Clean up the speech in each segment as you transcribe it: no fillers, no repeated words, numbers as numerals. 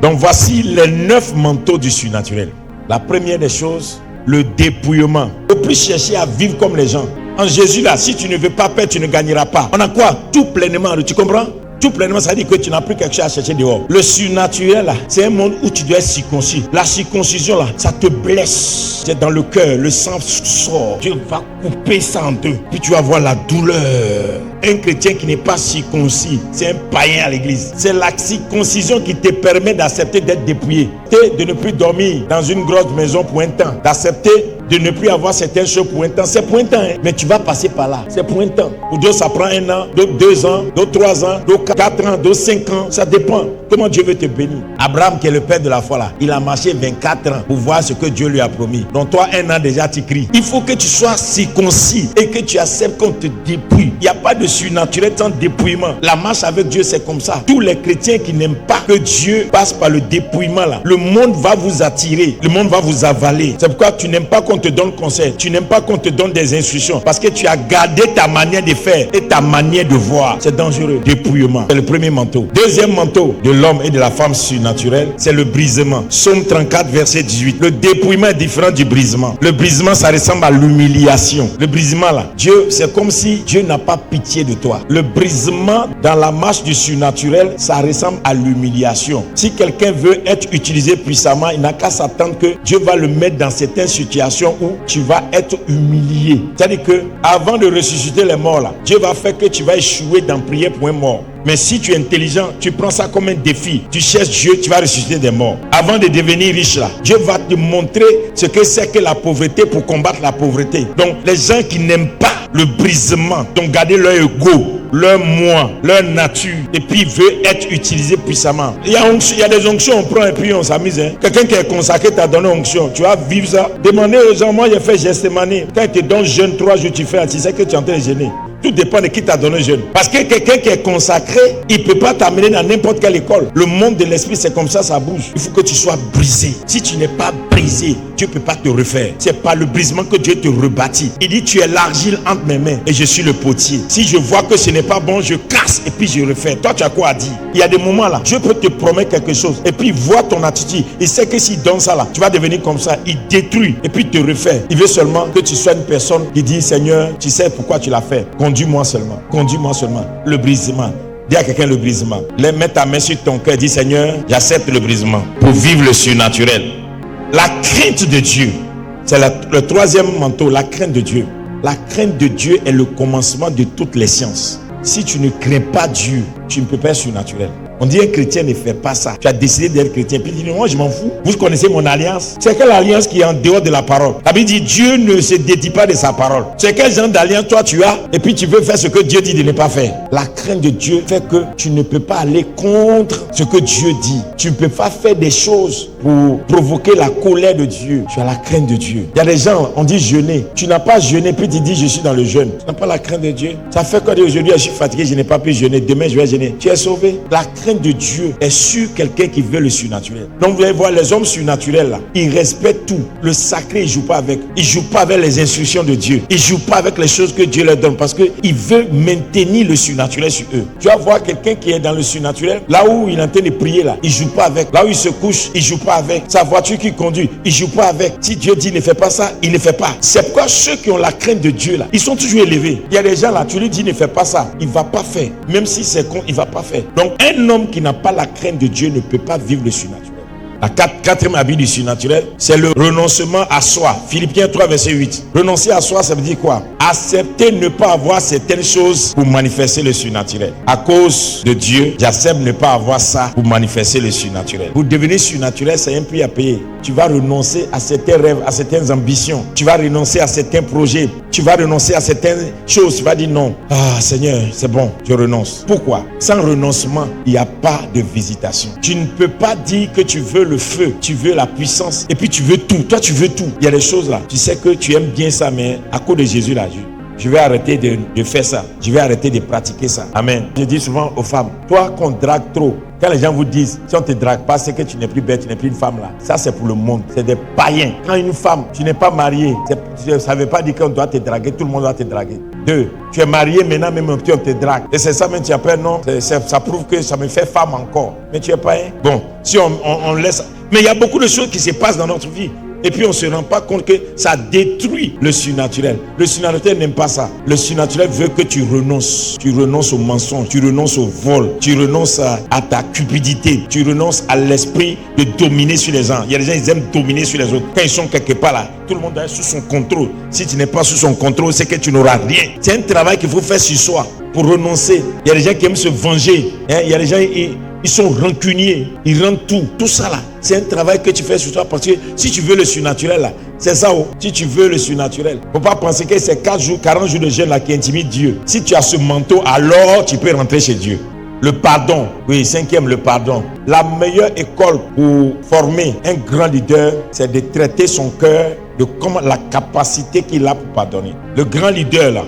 Donc voici les 9 manteaux du surnaturel. La première des choses, le dépouillement. Il ne faut plus chercher à vivre comme les gens. En Jésus là, si tu ne veux pas perdre, tu ne gagneras pas. On a quoi? Tout pleinement, tu comprends? Tout pleinement, ça veut dire que tu n'as plus quelque chose à chercher dehors. Le surnaturel là, c'est un monde où tu dois être circoncis. La circoncision là, ça te blesse. C'est dans le cœur, le sang sort. Dieu va couper ça en deux. Puis tu vas voir la douleur. Un chrétien qui n'est pas circoncis, c'est un païen à l'église. C'est la circoncision qui te permet d'accepter d'être dépouillé. De ne plus dormir dans une grosse maison pour un temps. D'accepter de ne plus avoir certaines choses pour un temps. C'est pour un temps, hein? Mais tu vas passer par là. C'est pour un temps. Pour d'autres, ça prend 1 an, d'autres 2 ans, d'autres 3 ans, d'autres 4 ans, d'autres 5 ans. Ça dépend. Comment Dieu veut te bénir. Abraham, qui est le père de la foi là, il a marché 24 ans pour voir ce que Dieu lui a promis. Donc toi, 1 an déjà, tu cries. Il faut que tu sois circoncis et que tu acceptes qu'on te dépouille. Il n'y a pas de surnaturel sans dépouillement. La marche avec Dieu, c'est comme ça. Tous les chrétiens qui n'aiment pas que Dieu passe par le dépouillement là, le monde va vous attirer. Le monde va vous avaler. C'est pourquoi tu n'aimes pas qu'on te donne conseil. Tu n'aimes pas qu'on te donne des instructions. Parce que tu as gardé ta manière de faire et ta manière de voir. C'est dangereux. Dépouillement. C'est le premier manteau. Deuxième manteau de l'homme et de la femme surnaturelle, c'est le brisement. Psaume 34, verset 18. Le dépouillement est différent du brisement. Le brisement, ça ressemble à l'humiliation. Le brisement là, Dieu, c'est comme si Dieu n'a pas pitié de toi. Le brisement dans la marche du surnaturel, ça ressemble à l'humiliation. Si quelqu'un veut être utilisé puissamment, il n'a qu'à s'attendre que Dieu va le mettre dans certaines situations où tu vas être humilié. C'est-à-dire que avant de ressusciter les morts là, Dieu va faire que tu vas échouer dans prier pour un mort. Mais si tu es intelligent, tu prends ça comme un défi. Tu cherches Dieu, tu vas ressusciter des morts. Avant de devenir riche là, Dieu va te montrer ce que c'est que la pauvreté pour combattre la pauvreté. Donc les gens qui n'aiment pas le brisement, donc garder leur ego, leur moi, leur nature, et puis veut être utilisé puissamment. Il y a des onctions, on prend et puis on s'amuse. Hein. Quelqu'un qui est consacré t'a donné onction, tu vas vivre ça. Demandez aux gens, moi j'ai fait Gethsémane. Quand il te donne jeûne 3 jours, tu fais, tu sais que tu es en train de jeûner. Tout dépend de qui t'a donné jeûne. Parce que quelqu'un qui est consacré, il ne peut pas t'amener dans n'importe quelle école. Le monde de l'esprit, c'est comme ça bouge. Il faut que tu sois brisé. Si tu n'es pas brisé, Dieu ne peut pas te refaire. C'est par le brisement que Dieu te rebâtit. Il dit, tu es l'argile entre mes mains et je suis le potier. Si je vois que ce n'est pas bon, je casse et puis je refais. Toi, tu as quoi à dire? Il y a des moments là, Dieu peut te promettre quelque chose et puis voir ton attitude. Il sait que s'il donne ça là, tu vas devenir comme ça. Il détruit et puis te refait. Il veut seulement que tu sois une personne qui dit, Seigneur, tu sais pourquoi tu l'as fait. Conduis-moi seulement. Conduis-moi seulement. Le brisement. Dis à quelqu'un le brisement. Mets ta main sur ton cœur. Dis, Seigneur, j'accepte le brisement pour vivre le surnaturel. La crainte de Dieu. C'est le troisième manteau, la crainte de Dieu. La crainte de Dieu est le commencement de toutes les sciences. Si tu ne crains pas Dieu, tu ne peux pas être surnaturel. On dit un chrétien ne fait pas ça. Tu as décidé d'être chrétien. Puis il dit, moi je m'en fous. Vous connaissez mon alliance. C'est quelle alliance qui est en dehors de la parole? La Bible dit, Dieu ne se dédie pas de sa parole. C'est quel genre d'alliance toi tu as? Et puis tu veux faire ce que Dieu dit de ne pas faire. La crainte de Dieu fait que tu ne peux pas aller contre ce que Dieu dit. Tu ne peux pas faire des choses pour provoquer la colère de Dieu. Tu as la crainte de Dieu. Il y a des gens, on dit jeûner. Tu n'as pas jeûné, puis tu dis je suis dans le jeûne. Tu n'as pas la crainte de Dieu. Ça fait quoi aujourd'hui je suis fatigué, je n'ai pas pu jeûner. Demain je vais jeûner. Tu es sauvé. La crainte de Dieu est sur quelqu'un qui veut le surnaturel. Donc vous allez voir les hommes surnaturels là, ils respectent tout. Le sacré, ils ne jouent pas avec. Ils ne jouent pas avec les instructions de Dieu. Ils ne jouent pas avec les choses que Dieu leur donne parce qu'ils veulent maintenir le surnaturel sur eux. Tu vas voir quelqu'un qui est dans le surnaturel, là où il est en train de prier là, il ne joue pas avec. Là où il se couche, il ne joue pas avec. Sa voiture qu'il conduit, il ne joue pas avec. Si Dieu dit ne fais pas ça, il ne fait pas. C'est pourquoi ceux qui ont la crainte de Dieu là, ils sont toujours élevés. Il y a des gens là, tu lui dis ne fais pas ça, il ne va pas faire. Même si c'est con, il ne va pas faire. Donc un homme qui n'a pas la crainte de Dieu ne peut pas vivre le surnaturel. La quatrième habit du surnaturel, c'est le renoncement à soi. Philippiens 3, verset 8. Renoncer à soi, ça veut dire quoi? Accepter ne pas avoir certaines choses pour manifester le surnaturel. À cause de Dieu, j'accepte ne pas avoir ça pour manifester le surnaturel. Pour devenir surnaturel, c'est un prix à payer. Tu vas renoncer à certains rêves, à certaines ambitions. Tu vas renoncer à certains projets. Tu vas renoncer à certaines choses. Tu vas dire non. Ah Seigneur, c'est bon, je renonce. Pourquoi? Sans renoncement, il n'y a pas de visitation. Tu ne peux pas dire que tu veux le feu, tu veux la puissance et puis tu veux tout. Toi, tu veux tout. Il y a des choses là. Tu sais que tu aimes bien ça, mais à cause de Jésus là, je vais arrêter de faire ça. Je vais arrêter de pratiquer ça. Amen. Je dis souvent aux femmes, toi qu'on drague trop, quand les gens vous disent, si on ne te drague pas, c'est que tu n'es plus belle, tu n'es plus une femme là. Ça, c'est pour le monde. C'est des païens. Quand une femme, tu n'es pas mariée, ça ne veut pas dire qu'on doit te draguer, tout le monde doit te draguer. 2, tu es marié, maintenant même un petit, on te drague. Et c'est ça même, tu appelles, non, ça prouve que ça me fait femme encore. Mais tu es païen. Bon, si on laisse... Mais il y a beaucoup de choses qui se passent dans notre vie. Et puis on ne se rend pas compte que ça détruit le surnaturel. Le surnaturel n'aime pas ça. Le surnaturel veut que tu renonces. Tu renonces au mensonge, tu renonces au vol, tu renonces à ta cupidité, tu renonces à l'esprit de dominer sur les gens. Il y a des gens, ils aiment dominer sur les autres. Quand ils sont quelque part là, tout le monde est sous son contrôle. Si tu n'es pas sous son contrôle, c'est que tu n'auras rien. C'est un travail qu'il faut faire sur soi pour renoncer. Il y a des gens qui aiment se venger. Il y a des gens... Ils sont rancuniers, ils rendent tout. Tout ça là, c'est un travail que tu fais sur toi. Parce que si tu veux le surnaturel là, c'est ça. Si tu veux le surnaturel, faut pas penser que c'est 4 jours, 40 jours de jeûne là qui intimident Dieu. Si tu as ce manteau, alors tu peux rentrer chez Dieu. Le pardon, oui, 5e, le pardon. La meilleure école pour former un grand leader, c'est de traiter son cœur de comment la capacité qu'il a pour pardonner. Le grand leader là,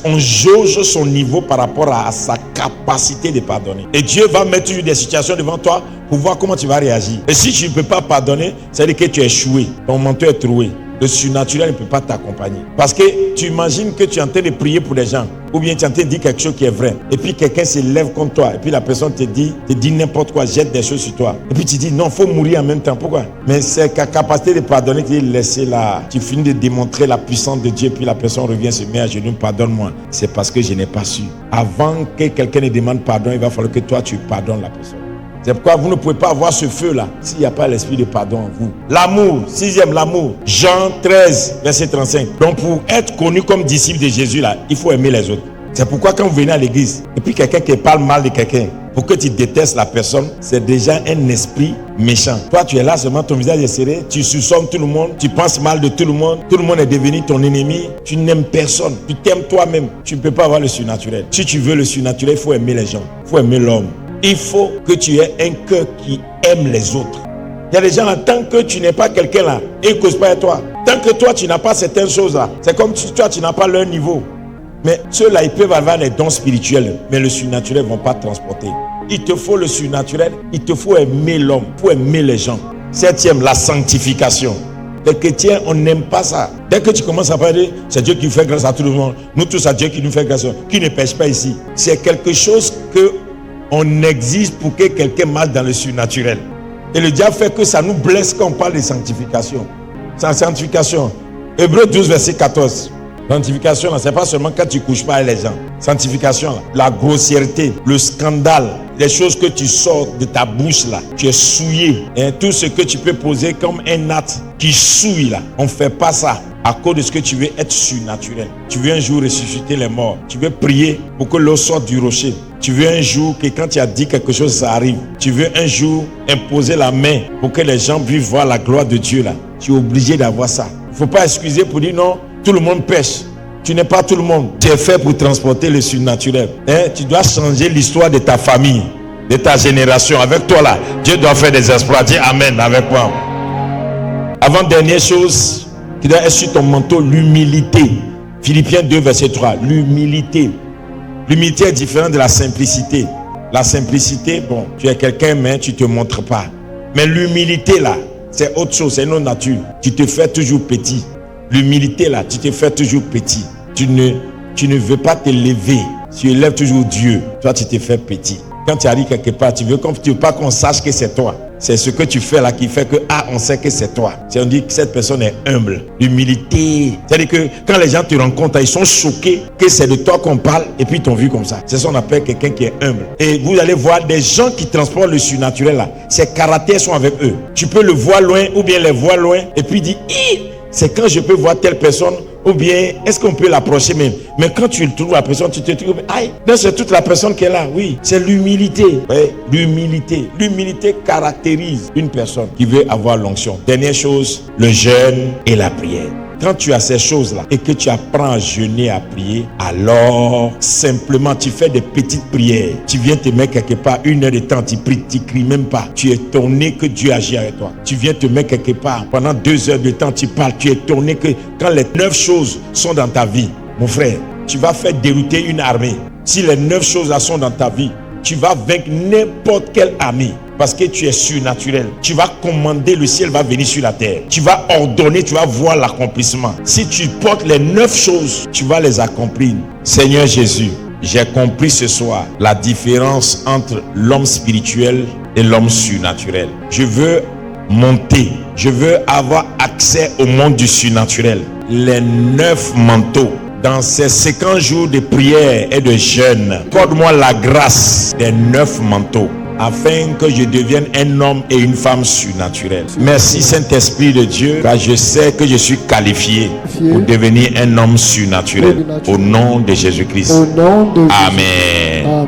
on jauge son niveau par rapport à sa capacité de pardonner. Et Dieu va mettre des situations devant toi pour voir comment tu vas réagir. Et si tu ne peux pas pardonner, ça veut dire que tu es échoué, ton manteau est troué. Le surnaturel ne peut pas t'accompagner. Parce que tu imagines que tu es en train de prier pour des gens, ou bien tu es en train de dire quelque chose qui est vrai, et puis quelqu'un se lève contre toi, et puis la personne te dit n'importe quoi, jette des choses sur toi, et puis tu dis non, il faut mourir en même temps. Pourquoi? Mais c'est ta capacité de pardonner qui est laissée là. Tu finis de démontrer la puissance de Dieu, puis la personne revient, se met à genoux, pardonne-moi. C'est parce que je n'ai pas su. Avant que quelqu'un ne demande pardon, il va falloir que toi tu pardonnes la personne. C'est pourquoi vous ne pouvez pas avoir ce feu-là s'il n'y a pas l'esprit de pardon en vous. L'amour, 6e, l'amour. Jean 13, verset 35. Donc pour être connu comme disciple de Jésus, là, il faut aimer les autres. C'est pourquoi quand vous venez à l'église, et puis quelqu'un qui parle mal de quelqu'un, pour que tu détestes la personne, c'est déjà un esprit méchant. Toi, tu es là seulement, ton visage est serré, tu soupçonnes tout le monde, tu penses mal de tout le monde est devenu ton ennemi, tu n'aimes personne, tu t'aimes toi-même. Tu ne peux pas avoir le surnaturel. Si tu veux le surnaturel, il faut aimer les gens, il faut aimer l'homme. Il faut que tu aies un cœur qui aime les autres. Il y a des gens là, tant que tu n'es pas quelqu'un là, ils ne causent pas avec toi. Tant que toi, tu n'as pas certaines choses là, c'est comme si toi, tu n'as pas leur niveau. Mais ceux-là, ils peuvent avoir des dons spirituels, mais le surnaturel ne vont pas transporter. Il te faut le surnaturel, il te faut aimer l'homme, il faut aimer les gens. 7e, la sanctification. Les chrétiens, on n'aime pas ça. Dès que tu commences à parler, c'est Dieu qui fait grâce à tout le monde. Nous tous, c'est Dieu qui nous fait grâce. Qui ne pêche pas ici. C'est quelque chose que on exige pour que quelqu'un marche dans le surnaturel. Et le diable fait que ça nous blesse quand on parle de sanctification. Sanctification. Hébreux 12, verset 14. Sanctification, ce n'est pas seulement quand tu ne couches pas avec les gens. Sanctification, la grossièreté, le scandale, les choses que tu sors de ta bouche là, tu es souillé. Et tout ce que tu peux poser comme un acte qui souille là, on ne fait pas ça à cause de ce que tu veux être surnaturel. Tu veux un jour ressusciter les morts. Tu veux prier pour que l'eau sorte du rocher. Tu veux un jour que quand tu as dit quelque chose, ça arrive. Tu veux un jour imposer la main pour que les gens puissent voir la gloire de Dieu là. Tu es obligé d'avoir ça. Il ne faut pas excuser pour dire non, tout le monde pêche. Tu n'es pas tout le monde. Tu es fait pour transporter le surnaturel. Tu dois changer l'histoire de ta famille, de ta génération. Avec toi là, Dieu doit faire des exploits. Dis Amen avec moi. Avant dernière chose, qui doit être sur ton manteau, l'humilité. Philippiens 2, verset 3. L'humilité. L'humilité est différente de la simplicité. La simplicité, bon, tu es quelqu'un, mais tu ne te montres pas. Mais l'humilité là, c'est autre chose, c'est une autre nature. Tu te fais toujours petit. L'humilité là, tu te fais toujours petit. Tu ne veux pas te lever. Tu élèves toujours Dieu. Toi, tu te fais petit. Quand tu arrives quelque part, tu veux pas qu'on sache que c'est toi. C'est ce que tu fais là qui fait que on sait que c'est toi. C'est on dit que cette personne est humble. L'humilité. C'est-à-dire que quand les gens te rencontrent, ils sont choqués que c'est de toi qu'on parle et puis ils t'ont vu comme ça. C'est ce qu'on appelle quelqu'un qui est humble. Et vous allez voir des gens qui transportent le surnaturel là. Ces caractères sont avec eux. Tu peux le voir loin ou bien les voir loin et puis dire c'est quand je peux voir telle personne ou bien est-ce qu'on peut l'approcher même. Mais quand tu trouves la personne, tu te trouves, c'est toute la personne qui est là. Oui, c'est l'humilité. Oui, l'humilité. L'humilité caractérise une personne qui veut avoir l'onction. Dernière chose, le jeûne et la prière. Quand tu as ces choses-là et que tu apprends à jeûner, à prier, alors simplement tu fais des petites prières. Tu viens te mettre quelque part 1 heure de temps, tu pries, tu cries même pas. Tu es étonné que Dieu agit avec toi. Tu viens te mettre quelque part pendant 2 heures de temps, tu parles. Tu es étonné que quand les 9 choses sont dans ta vie, Mon frère, tu vas faire dérouter une armée. Si les 9 choses là sont dans ta vie, tu vas vaincre n'importe quelle armée. Parce que tu es surnaturel. Tu vas commander, le ciel va venir sur la terre. Tu vas ordonner, tu vas voir l'accomplissement. Si tu portes les 9 choses, tu vas les accomplir. Seigneur Jésus, j'ai compris ce soir la différence entre l'homme spirituel et l'homme surnaturel. Je veux monter. Je veux avoir accès au monde du surnaturel. Les 9 manteaux. Dans ces 50 jours de prière et de jeûne, accorde-moi la grâce des 9 manteaux, afin que je devienne un homme et une femme surnaturels. Merci Saint-Esprit de Dieu, car je sais que je suis qualifié pour devenir un homme surnaturel. Au nom de Jésus-Christ. Amen. Amen.